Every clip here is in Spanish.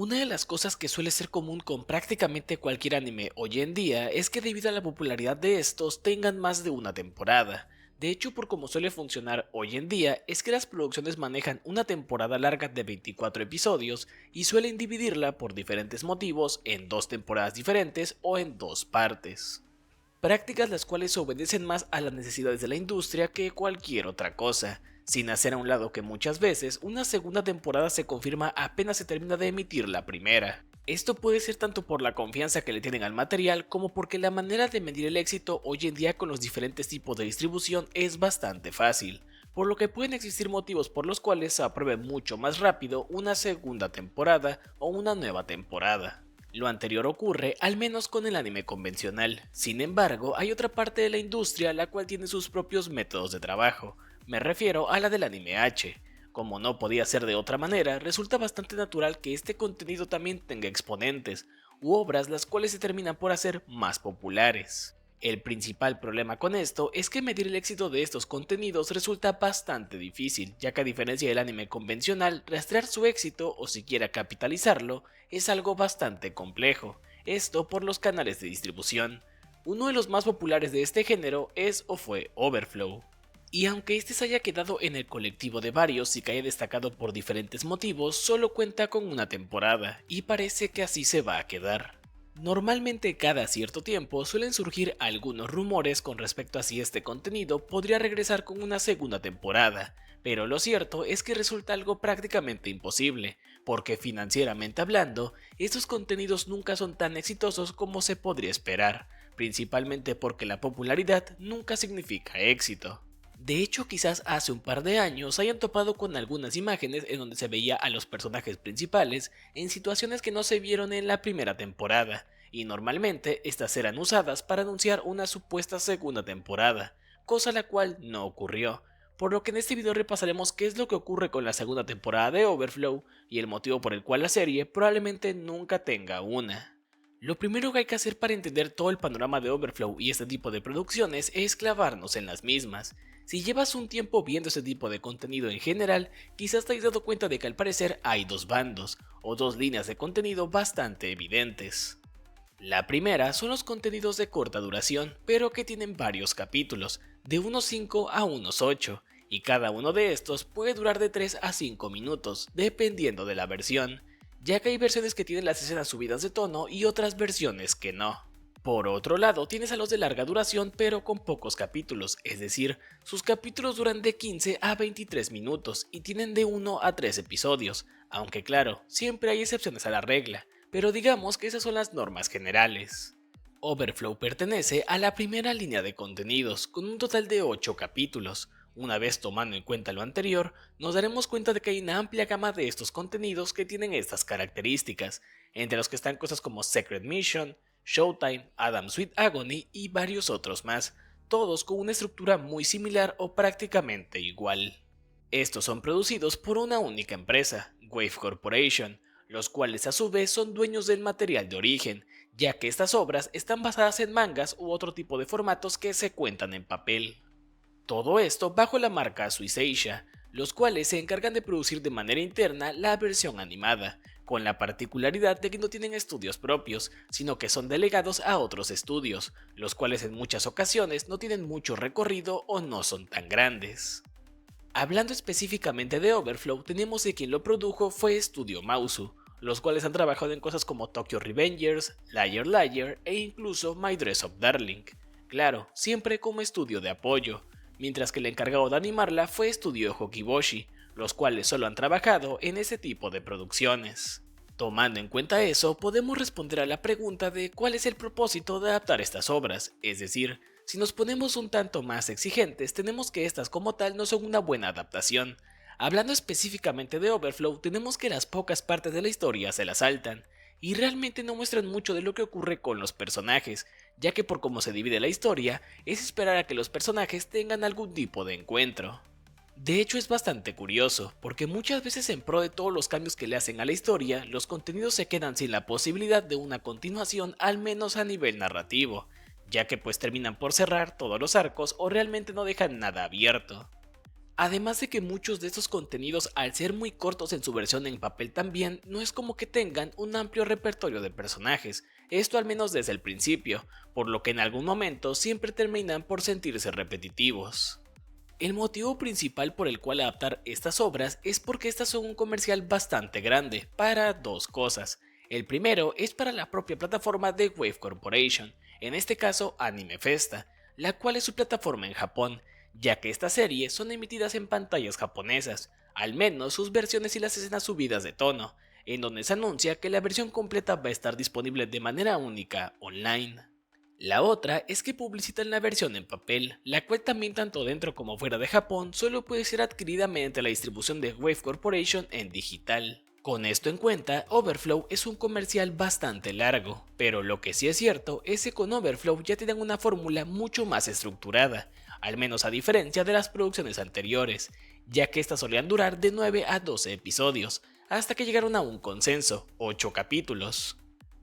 Una de las cosas que suele ser común con prácticamente cualquier anime hoy en día es que debido a la popularidad de estos tengan más de una temporada. De hecho, por cómo suele funcionar hoy en día es que las producciones manejan una temporada larga de 24 episodios y suelen dividirla por diferentes motivos en dos temporadas diferentes o en dos partes. Prácticas las cuales obedecen más a las necesidades de la industria que cualquier otra cosa, sin hacer a un lado que muchas veces una segunda temporada se confirma apenas se termina de emitir la primera. Esto puede ser tanto por la confianza que le tienen al material como porque la manera de medir el éxito hoy en día con los diferentes tipos de distribución es bastante fácil, por lo que pueden existir motivos por los cuales se apruebe mucho más rápido una segunda temporada o una nueva temporada. Lo anterior ocurre al menos con el anime convencional. Sin embargo, hay otra parte de la industria la cual tiene sus propios métodos de trabajo. Me refiero a la del anime H. Como no podía ser de otra manera, resulta bastante natural que este contenido también tenga exponentes, u obras las cuales se terminan por hacer más populares. El principal problema con esto es que medir el éxito de estos contenidos resulta bastante difícil, ya que a diferencia del anime convencional, rastrear su éxito o siquiera capitalizarlo es algo bastante complejo, esto por los canales de distribución. Uno de los más populares de este género es o fue Overflow. Y aunque este se haya quedado en el colectivo de varios y que haya destacado por diferentes motivos, solo cuenta con una temporada, y parece que así se va a quedar. Normalmente cada cierto tiempo suelen surgir algunos rumores con respecto a si este contenido podría regresar con una segunda temporada, pero lo cierto es que resulta algo prácticamente imposible, porque financieramente hablando, estos contenidos nunca son tan exitosos como se podría esperar, principalmente porque la popularidad nunca significa éxito. De hecho, quizás hace un par de años hayan topado con algunas imágenes en donde se veía a los personajes principales en situaciones que no se vieron en la primera temporada, y normalmente estas eran usadas para anunciar una supuesta segunda temporada, cosa la cual no ocurrió, por lo que en este video repasaremos qué es lo que ocurre con la segunda temporada de Overflow y el motivo por el cual la serie probablemente nunca tenga una. Lo primero que hay que hacer para entender todo el panorama de Overflow y este tipo de producciones es clavarnos en las mismas. Si llevas un tiempo viendo este tipo de contenido en general, quizás te hayas dado cuenta de que al parecer hay dos bandos, o dos líneas de contenido bastante evidentes. La primera son los contenidos de corta duración, pero que tienen varios capítulos, de unos 5 a unos 8, y cada uno de estos puede durar de 3 a 5 minutos, dependiendo de la versión, ya que hay versiones que tienen las escenas subidas de tono y otras versiones que no. Por otro lado, tienes a los de larga duración pero con pocos capítulos, es decir, sus capítulos duran de 15 a 23 minutos y tienen de 1 a 3 episodios, aunque claro, siempre hay excepciones a la regla, pero digamos que esas son las normas generales. Overflow pertenece a la primera línea de contenidos, con un total de 8 capítulos. Una vez tomando en cuenta lo anterior, nos daremos cuenta de que hay una amplia gama de estos contenidos que tienen estas características, entre los que están cosas como Secret Mission, Showtime, Adam's Sweet Agony y varios otros más, todos con una estructura muy similar o prácticamente igual. Estos son producidos por una única empresa, Wave Corporation, los cuales a su vez son dueños del material de origen, ya que estas obras están basadas en mangas u otro tipo de formatos que se cuentan en papel. Todo esto bajo la marca Suiseisha, los cuales se encargan de producir de manera interna la versión animada, con la particularidad de que no tienen estudios propios, sino que son delegados a otros estudios, los cuales en muchas ocasiones no tienen mucho recorrido o no son tan grandes. Hablando específicamente de Overflow, tenemos que quien lo produjo fue Studio Mausu, los cuales han trabajado en cosas como Tokyo Revengers, Liar Liar e incluso My Dress Up Darling. Claro, siempre como estudio de apoyo, mientras que el encargado de animarla fue Studio Hokiboshi, los cuales solo han trabajado en ese tipo de producciones. Tomando en cuenta eso, podemos responder a la pregunta de cuál es el propósito de adaptar estas obras, es decir, si nos ponemos un tanto más exigentes, tenemos que estas como tal no son una buena adaptación. Hablando específicamente de Overflow, tenemos que las pocas partes de la historia se las saltan, y realmente no muestran mucho de lo que ocurre con los personajes, ya que por cómo se divide la historia, es esperar a que los personajes tengan algún tipo de encuentro. De hecho es bastante curioso, porque muchas veces en pro de todos los cambios que le hacen a la historia, los contenidos se quedan sin la posibilidad de una continuación al menos a nivel narrativo, ya que pues terminan por cerrar todos los arcos o realmente no dejan nada abierto. Además de que muchos de estos contenidos, al ser muy cortos en su versión en papel también, no es como que tengan un amplio repertorio de personajes, esto al menos desde el principio, por lo que en algún momento siempre terminan por sentirse repetitivos. El motivo principal por el cual adaptar estas obras es porque estas son un comercial bastante grande, para dos cosas. El primero es para la propia plataforma de Wave Corporation, en este caso Anime Festa, la cual es su plataforma en Japón, ya que estas series son emitidas en pantallas japonesas, al menos sus versiones y las escenas subidas de tono, en donde se anuncia que la versión completa va a estar disponible de manera única online. La otra es que publicitan la versión en papel, la cual también tanto dentro como fuera de Japón solo puede ser adquirida mediante la distribución de Wave Corporation en digital. Con esto en cuenta, Overflow es un comercial bastante largo, pero lo que sí es cierto es que con Overflow ya tienen una fórmula mucho más estructurada, al menos a diferencia de las producciones anteriores, ya que estas solían durar de 9 a 12 episodios, hasta que llegaron a un consenso, 8 capítulos.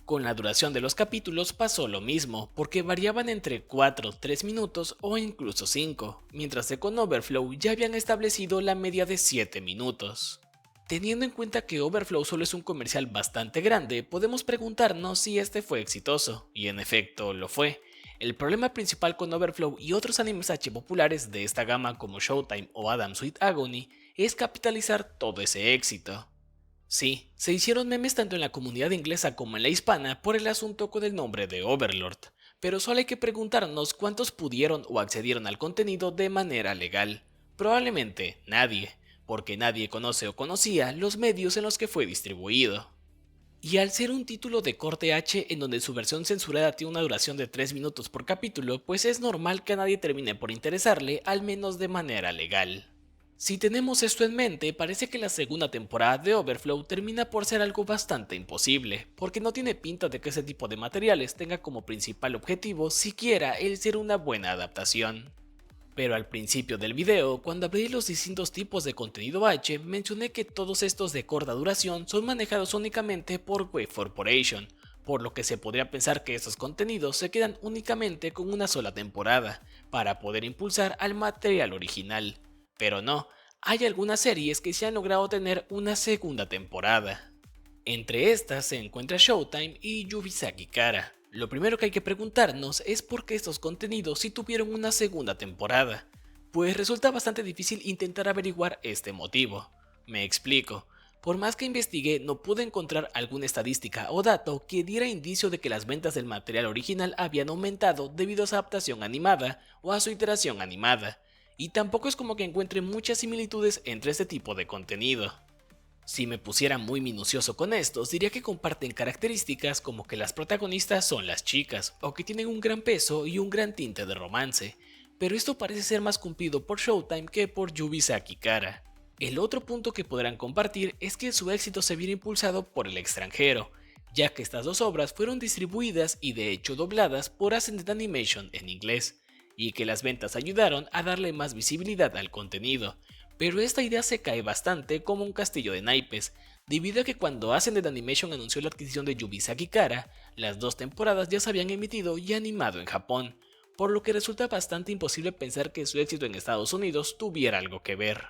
Con la duración de los capítulos pasó lo mismo, porque variaban entre 4, 3 minutos o incluso 5, mientras que con Overflow ya habían establecido la media de 7 minutos. Teniendo en cuenta que Overflow solo es un comercial bastante grande, podemos preguntarnos si este fue exitoso, y en efecto lo fue. El problema principal con Overflow y otros animes H populares de esta gama como Showtime o Adam Sweet Agony es capitalizar todo ese éxito. Sí, se hicieron memes tanto en la comunidad inglesa como en la hispana por el asunto con el nombre de Overlord, pero solo hay que preguntarnos cuántos pudieron o accedieron al contenido de manera legal. Probablemente nadie, porque nadie conoce o conocía los medios en los que fue distribuido. Y al ser un título de corte H en donde su versión censurada tiene una duración de 3 minutos por capítulo, pues es normal que a nadie termine por interesarle, al menos de manera legal. Si tenemos esto en mente, parece que la segunda temporada de Overflow termina por ser algo bastante imposible, porque no tiene pinta de que ese tipo de materiales tenga como principal objetivo siquiera el ser una buena adaptación. Pero al principio del video, cuando abrí los distintos tipos de contenido H, mencioné que todos estos de corta duración son manejados únicamente por Wave Corporation, por lo que se podría pensar que estos contenidos se quedan únicamente con una sola temporada, para poder impulsar al material original. Pero no, hay algunas series que se han logrado tener una segunda temporada. Entre estas se encuentra Showtime y Yubisaki Kara. Lo primero que hay que preguntarnos es por qué estos contenidos sí tuvieron una segunda temporada, pues resulta bastante difícil intentar averiguar este motivo. Me explico. Por más que investigué, no pude encontrar alguna estadística o dato que diera indicio de que las ventas del material original habían aumentado debido a su adaptación animada o a su iteración animada, y tampoco es como que encuentre muchas similitudes entre este tipo de contenido. Si me pusiera muy minucioso con estos, diría que comparten características como que las protagonistas son las chicas, o que tienen un gran peso y un gran tinte de romance, pero esto parece ser más cumplido por Showtime que por Yubisaki Kara. El otro punto que podrán compartir es que su éxito se viene impulsado por el extranjero, ya que estas dos obras fueron distribuidas y de hecho dobladas por Ascended Animation en inglés, y que las ventas ayudaron a darle más visibilidad al contenido. Pero esta idea se cae bastante como un castillo de naipes, debido a que cuando Ascended Animation anunció la adquisición de Yubisaki Kara, las dos temporadas ya se habían emitido y animado en Japón, por lo que resulta bastante imposible pensar que su éxito en Estados Unidos tuviera algo que ver.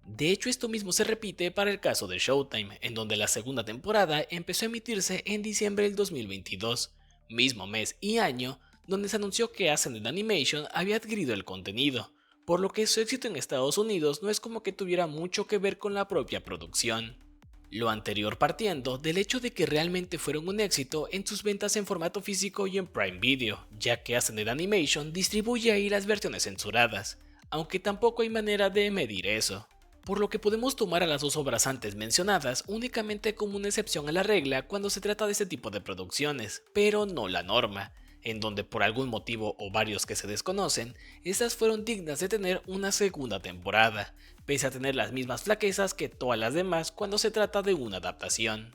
De hecho, esto mismo se repite para el caso de Showtime, en donde la segunda temporada empezó a emitirse en diciembre del 2022, mismo mes y año donde se anunció que Ascended Animation había adquirido el contenido, por lo que su éxito en Estados Unidos no es como que tuviera mucho que ver con la propia producción. Lo anterior partiendo del hecho de que realmente fueron un éxito en sus ventas en formato físico y en Prime Video, ya que Ascended Animation distribuye ahí las versiones censuradas, aunque tampoco hay manera de medir eso. Por lo que podemos tomar a las dos obras antes mencionadas únicamente como una excepción a la regla cuando se trata de este tipo de producciones, pero no la norma, en donde por algún motivo o varios que se desconocen, estas fueron dignas de tener una segunda temporada, pese a tener las mismas flaquezas que todas las demás cuando se trata de una adaptación.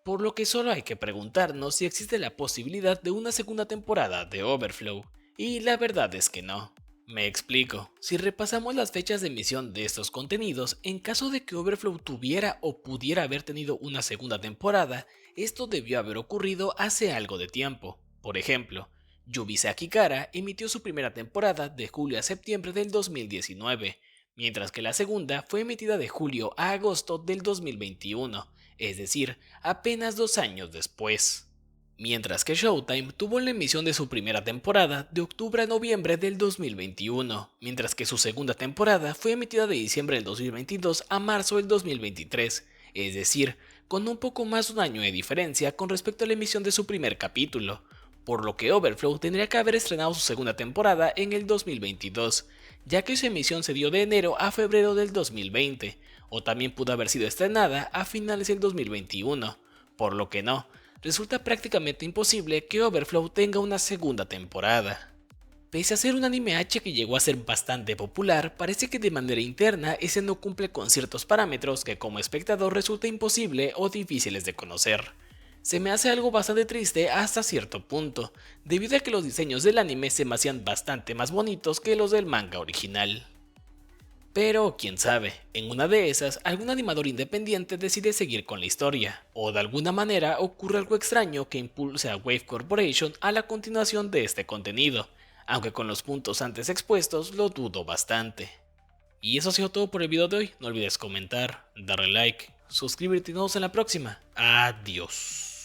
Por lo que solo hay que preguntarnos si existe la posibilidad de una segunda temporada de Overflow, y la verdad es que no. Me explico, si repasamos las fechas de emisión de estos contenidos, en caso de que Overflow tuviera o pudiera haber tenido una segunda temporada, esto debió haber ocurrido hace algo de tiempo. Por ejemplo, Yubisaki Kara emitió su primera temporada de julio a septiembre del 2019, mientras que la segunda fue emitida de julio a agosto del 2021, es decir, apenas 2 años después. Mientras que Showtime tuvo la emisión de su primera temporada de octubre a noviembre del 2021, mientras que su segunda temporada fue emitida de diciembre del 2022 a marzo del 2023, es decir, con un poco más de un año de diferencia con respecto a la emisión de su primer capítulo, por lo que Overflow tendría que haber estrenado su segunda temporada en el 2022, ya que su emisión se dio de enero a febrero del 2020, o también pudo haber sido estrenada a finales del 2021, por lo que no, resulta prácticamente imposible que Overflow tenga una segunda temporada. Pese a ser un anime H que llegó a ser bastante popular, parece que de manera interna ese no cumple con ciertos parámetros que como espectador resulta imposible o difíciles de conocer. Se me hace algo bastante triste hasta cierto punto, debido a que los diseños del anime se me hacían bastante más bonitos que los del manga original. Pero quién sabe, en una de esas algún animador independiente decide seguir con la historia, o de alguna manera ocurre algo extraño que impulse a Wave Corporation a la continuación de este contenido, aunque con los puntos antes expuestos lo dudo bastante. Y eso ha sido todo por el video de hoy, no olvides comentar, darle like, suscribirte y nos vemos en la próxima. Adiós.